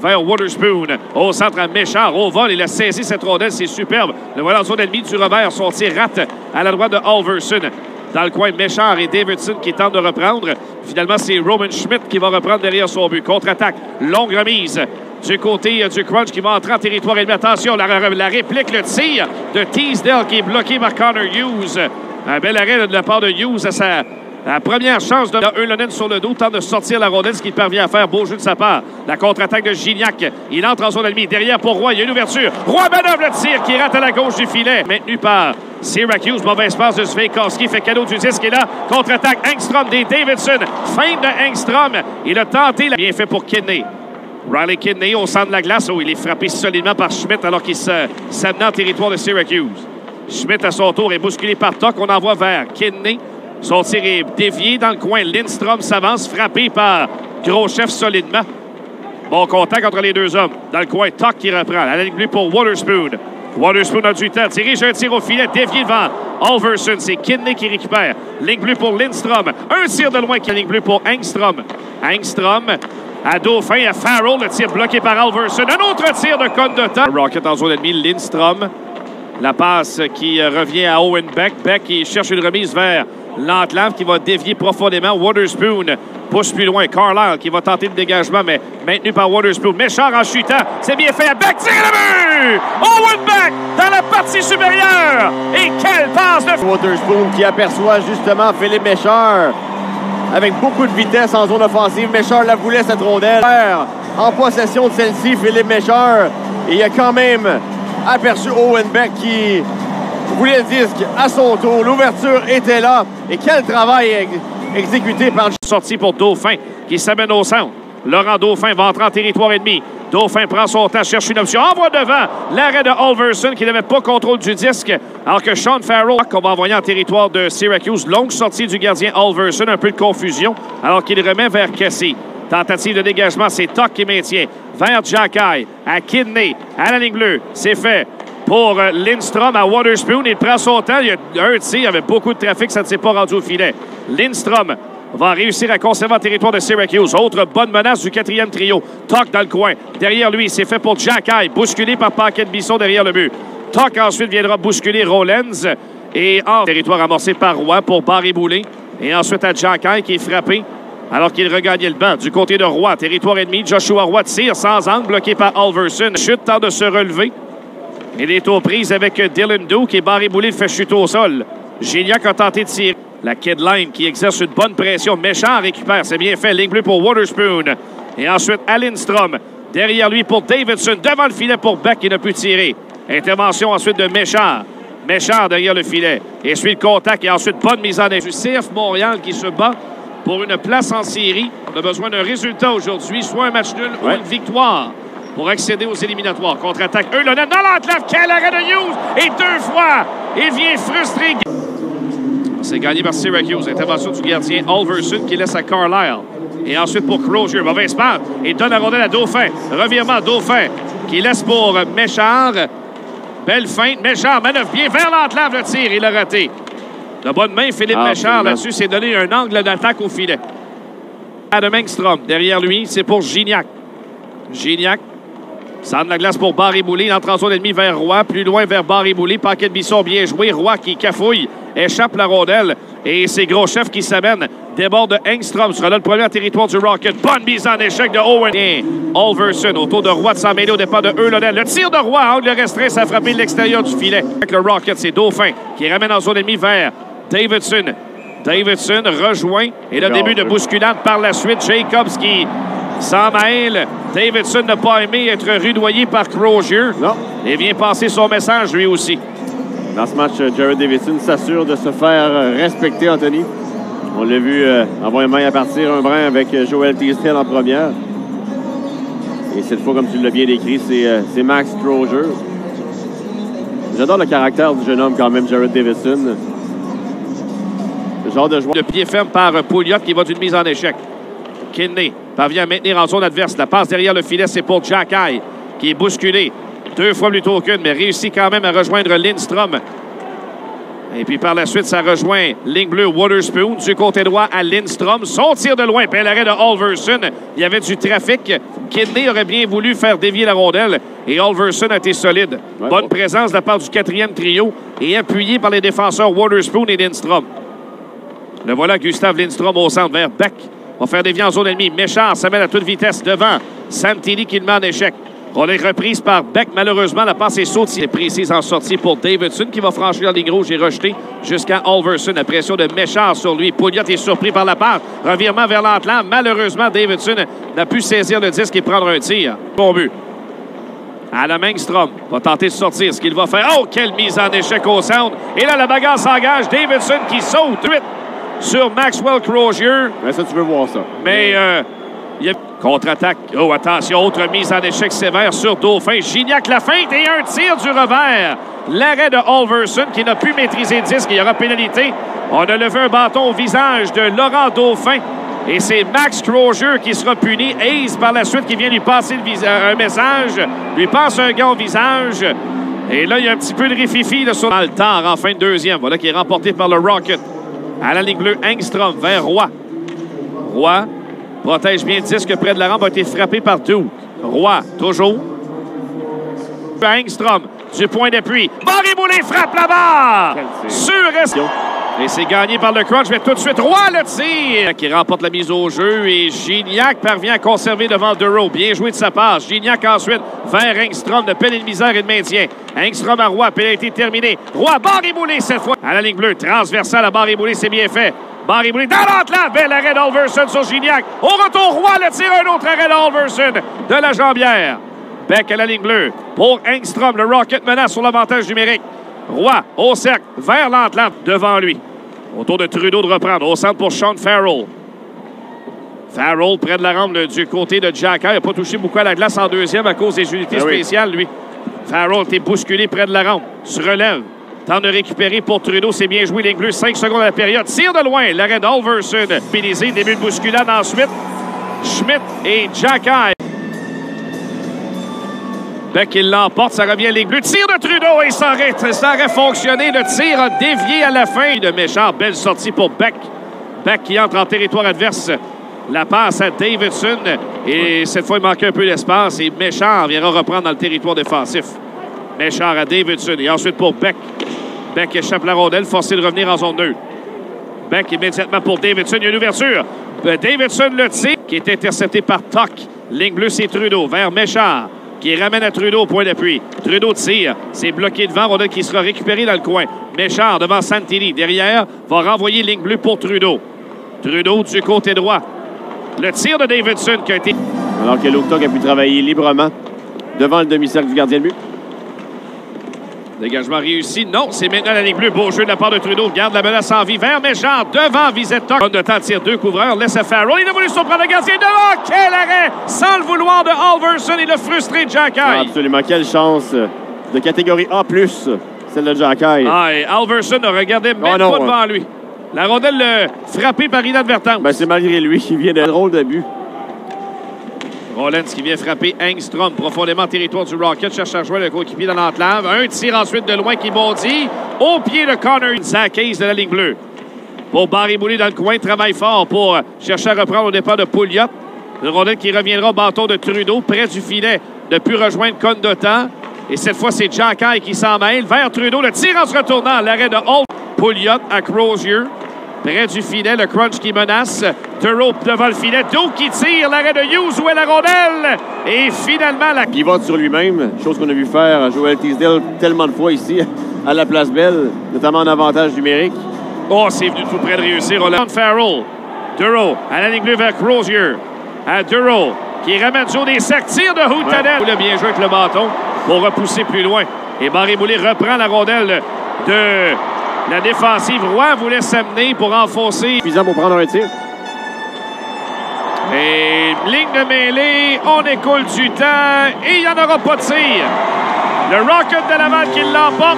vers Waterspoon. Au centre, à Méchard, au vol. Il a saisi cette rondelle. C'est superbe. Le voilà en zone ennemie du revers. Son tir rate à la droite de Alverson. Dans le coin, Méchard et Davidson qui tentent de reprendre. Finalement, c'est Roman Schmidt qui va reprendre derrière son but. Contre-attaque, longue remise du côté du Crunch qui va entrer en territoire ennemi. Attention, la réplique, le tir de Teasdale qui est bloqué par Connor Hughes. Un bel arrêt de la part de Hughes à la première chance de Ylönen sur le dos, tente de sortir la rondelle, ce qu'il parvient à faire. Beau jeu de sa part. La contre-attaque de Gignac. Il entre en zone ennemie. Derrière pour Roy. Il y a une ouverture. Roy manœuvre le tir qui rate à la gauche du filet. Maintenu par Syracuse. Mauvaise passe de Svejkovski. Fait cadeau du disque. Et là, contre-attaque Engstrom des Davidson. Fin de Engstrom. Il a tenté. Bien fait pour Kidney. Riley Kidney au centre de la glace. Oh, il est frappé solidement par Schmidt alors qu'il s'amenait en territoire de Syracuse. Schmidt, à son tour, est bousculé par Tuck. On envoie vers Kidney. Son tir est dévié dans le coin. Lindstrom s'avance, frappé par Gros-Chef solidement. Bon contact entre les deux hommes. Dans le coin, Tuck qui reprend. La ligne bleue pour Waterspoon. Waterspoon a du temps. Dirige un tir au filet, dévié devant Alverson. C'est Kidney qui récupère. Ligne bleue pour Lindstrom. Un tir de loin qui est ligne bleue pour Engstrom. Engstrom à Dauphin, à Farrell. Le tir bloqué par Alverson. Un autre tir de Condotta. Rocket en zone ennemie. Lindstrom. La passe qui revient à Owen Beck. Beck qui cherche une remise vers Lantlave qui va dévier profondément. Waterspoon pousse plus loin. Carlisle qui va tenter le dégagement, mais maintenu par Waterspoon. Méchard en chutant. C'est bien fait. Beck tire le but! Owen Beck dans la partie supérieure. Et quelle passe de... Waterspoon qui aperçoit justement Philippe Méchard avec beaucoup de vitesse en zone offensive. Méchard la voulait, cette rondelle. En possession de celle-ci, Philippe Méchard. Et il y a quand même aperçu Owen Beck qui voulait le disque à son tour. L'ouverture était là. Et quel travail exécuté par... Sortie pour Dauphin qui s'amène au centre. Laurent Dauphin va entrer en territoire ennemi. Dauphin prend son temps, cherche une option. Envoie devant l'arrêt de Alverson qui n'avait pas contrôle du disque. Alors que Sean Farrell, qu'on va envoyer en territoire de Syracuse. Longue sortie du gardien Alverson. Un peu de confusion alors qu'il remet vers Kessie. Tentative de dégagement, c'est Tuck qui maintient. Vers Jacky, à Kidney, à la ligne bleue. C'est fait pour Lindstrom à Waterspoon. Il prend son temps. Il y a un tir, il y avait beaucoup de trafic, ça ne s'est pas rendu au filet. Lindstrom va réussir à conserver le territoire de Syracuse. Autre bonne menace du quatrième trio. Tuck dans le coin. Derrière lui, c'est fait pour Jacky, bousculé par Paquet Bisson derrière le but. Tuck ensuite viendra bousculer Rollins. Et en territoire amorcé par Roy pour Barré-Boulet. Et ensuite à Jacky qui est frappé alors qu'il regagnait le banc. Du côté de Roy, territoire ennemi, Joshua Roy tire sans angle, bloqué par Alverson. Chute, tente de se relever. Il est aux prises avec Dylan Doe qui est Barré-Boulet, le fait chuter au sol. Gignac a tenté de tirer. La Kidline qui exerce une bonne pression. Méchard récupère, c'est bien fait. Ligne bleue pour Waterspoon. Et ensuite, à Lindstrom. Derrière lui pour Davidson. Devant le filet pour Beck qui n'a pu tirer. Intervention ensuite de Méchard. Méchard derrière le filet. Et suit le contact. Et ensuite, bonne mise en échec. Du CF Montréal qui se bat pour une place en série. On a besoin d'un résultat aujourd'hui, soit un match nul ou une victoire pour accéder aux éliminatoires. Contre-attaque, Ylönen dans l'enclave. Quel arrêt de Hughes! Et deux fois, il vient frustré. C'est gagné par Syracuse. Intervention du gardien Alverson qui laisse à Carlisle. Et ensuite pour Crozier. Mauvaise passe. Et donne la rondelle à Dauphin. Revirement, Dauphin qui laisse pour Méchard. Belle feinte. Méchard manœuvre bien vers l'enclave. Le tir, il a raté. De bonne main, Philippe Méchard là-dessus s'est donné un angle d'attaque au filet. Adam Engstrom, derrière lui, c'est pour Gignac. Gignac, centre de la glace pour Barré-Boulet. Il entre en zone ennemie vers Roy, plus loin vers Barré-Boulet. Paquet de Bisson, bien joué. Roy qui cafouille, échappe la rondelle. Et c'est Gros-Chef qui s'amène. Déborde de Engstrom, sera là le premier territoire du Rocket. Bonne mise en échec de Owen. Alverson, autour de Roy de s'en mêler au départ de Ylönen. Le tir de Roy, angle restreint, ça a frappé l'extérieur du filet. Avec le Rocket, c'est Dauphin qui ramène en zone ennemie vers Davidson. Davidson rejoint et le début de bousculade par la suite. Jacobs qui s'en mêle. Davidson n'a pas aimé être rudoyé par Crozier. Non. Et vient passer son message lui aussi. Dans ce match, Jared Davidson s'assure de se faire respecter, Anthony. On l'a vu avoir une main à partir un brin avec Joel Teasdale en première. Et cette fois, comme tu l'as bien décrit, c'est Max Crozier. J'adore le caractère du jeune homme quand même, Jared Davidson. Le genre de joueur... De pied ferme par Pouliot qui va d'une mise en échec. Kidney parvient à maintenir en zone adverse. La passe derrière le filet, c'est pour Jacky qui est bousculé. Deux fois plutôt qu'une, mais réussit quand même à rejoindre Lindstrom. Et puis par la suite, ça rejoint ligne bleue Waterspoon du côté droit à Lindstrom. Son tir de loin, puis l'arrêt de Halverson. Il y avait du trafic. Kidney aurait bien voulu faire dévier la rondelle. Et Halverson a été solide. Ouais, bonne présence de la part du quatrième trio et appuyé par les défenseurs Waterspoon et Lindstrom. Le voilà Gustav Lindstrom au centre vers Beck. Va faire dévier en zone ennemie. Méchard s'amène à toute vitesse devant Santini qui le met en échec. On est reprise par Beck. Malheureusement, la passe est sautée. Précise en sortie pour Davidson qui va franchir la ligne rouge et rejeter jusqu'à Halverson. La pression de Méchard sur lui. Pouliot est surpris par la passe. Revirement vers l'entlan. Malheureusement, Davidson n'a pu saisir le disque et prendre un tir. Bon but. Adam Engstrom va tenter de sortir. Ce qu'il va faire. Oh, quelle mise en échec au centre. Et là, la bagarre s'engage. Davidson qui saute 8 sur Maxwell Crozier. Mais ça, tu veux voir ça. Mais il y a contre-attaque. Oh, attention, autre mise en échec sévère sur Dauphin. Gignac la feinte et un tir du revers. L'arrêt de Halverson qui n'a pu maîtriser le disque. Il y aura pénalité. On a levé un bâton au visage de Laurent Dauphin. Et c'est Max Crozier qui sera puni. Hayes, par la suite, qui vient lui passer un message. Lui passe un gant au visage. Et là, il y a un petit peu de rififi là, sur le tard en fin de deuxième. Voilà qui est remporté par le Rocket. À la ligne bleue, Engstrom vers Roy. Roy protège bien le disque près de la rampe. A été frappé par Duke. Roy, toujours. Engstrom, du point d'appui. Barry-Boulet frappe la barre! Sur et c'est gagné par le crunch, mais tout de suite, Roy le tir! Qui remporte la mise au jeu et Gignac parvient à conserver devant Duro. Bien joué de sa passe. Gignac ensuite vers Engstrom de peine et de misère et de maintien. Engstrom à Roy, pénalité terminée. Roy, Barry-Boulet cette fois. À la ligne bleue, transversale à Barry-Boulet, c'est bien fait. Barry-Boulet dans l'entlan, bel arrêt d'Halverson sur Gignac. Au retour, Roy le tire, un autre arrêt d'Halverson de la jambière. Beck à la ligne bleue pour Engstrom. Le Rocket menace sur l'avantage numérique. Roy au cercle, vers l'entlan, devant lui. Autour de Trudeau de reprendre. Au centre pour Sean Farrell. Farrell près de la rampe du côté de Jack. Il n'a pas touché beaucoup à la glace en deuxième à cause des unités spéciales, lui. Farrell était bousculé près de la rampe. Se relève. Temps de récupérer pour Trudeau. C'est bien joué. Ligne bleue, 5 secondes à la période. Tire de loin. L'arrêt d'Halverson. Pénisé. Début de bousculade ensuite. Schmidt et Jack. Beck, il l'emporte, ça revient à ligne bleue. Tir de Trudeau et ça aurait fonctionné. Le tir a dévié à la fin de Méchard. Belle sortie pour Beck. Beck qui entre en territoire adverse. La passe à Davidson. Et cette fois, il manquait un peu d'espace. Et Méchard viendra reprendre dans le territoire défensif. Méchard à Davidson. Et ensuite pour Beck. Beck échappe la rondelle, forcé de revenir en zone neutre. Beck immédiatement pour Davidson. Il y a une ouverture. Davidson le tire qui est intercepté par Tuck. Ligne bleue, c'est Trudeau vers Méchard, qui ramène à Trudeau au point d'appui. Trudeau tire. C'est bloqué devant. Rondelle qui sera récupéré dans le coin. Méchard devant Santini. Derrière, va renvoyer ligne bleue pour Trudeau. Trudeau du côté droit. Le tir de Davidson qui a été... Alors que Luketoq a pu travailler librement devant le demi-cercle du gardien de but. Dégagement réussi. Non, c'est maintenant la ligne bleue. Beau jeu de la part de Trudeau. Garde la menace en vie vers Méchard. Devant Visette-Toc. Bonne de temps, tire 2 couvreurs. Laisse à Farrell. Il a voulu surprendre le gardien devant. Quel arrêt! Sans le vouloir de Halverson. Il a frustré Jack Eye. Absolument. Quelle chance de catégorie A+, celle de Jack Eye. Ah, et Halverson ne regardait même pas devant lui. La rondelle frappée par inadvertance. Ben, c'est malgré lui qui vient d'un drôle de but. Rollins qui vient frapper Engstrom profondément territoire du Rocket. Cherche à rejoindre le coéquipier dans l'enclave. Un tir ensuite de loin qui bondit. Au pied de Connor. Zach Hayes de la ligne bleue. Pour Barry-Boulet dans le coin. Travaille fort pour chercher à reprendre au départ de Pouliot. Le rondelle qui reviendra au bâton de Trudeau. Près du filet. Ne plus rejoindre Condotta. Et cette fois, c'est Jack Eye qui s'en mêle. Vers Trudeau. Le tir en se retournant. L'arrêt de Holt. Pouliot à Crozier. Près du filet, le crunch qui menace. Duro devant le filet. Duke qui tire. L'arrêt de Hughes. Où est la rondelle? Et finalement, la... Il vote sur lui-même. Chose qu'on a vu faire à Joel Teasdale tellement de fois ici, à la Place Belle, notamment en avantage numérique. Oh, c'est venu tout près de réussir. Roland Farrell. Duro à la ligne bleue vers Crozier. À Duro qui ramène Joe des sacs. Tire de Houtanel. Il a bien joué avec le bâton pour repousser plus loin. Et Barry-Boulet reprend la rondelle de... La défensive, Roy voulait s'amener pour enfoncer. Suffisant pour prendre un tir. Et ligne de mêlée, on écoule du temps et il n'y en aura pas de tir. Le Rocket de Laval qui l'emporte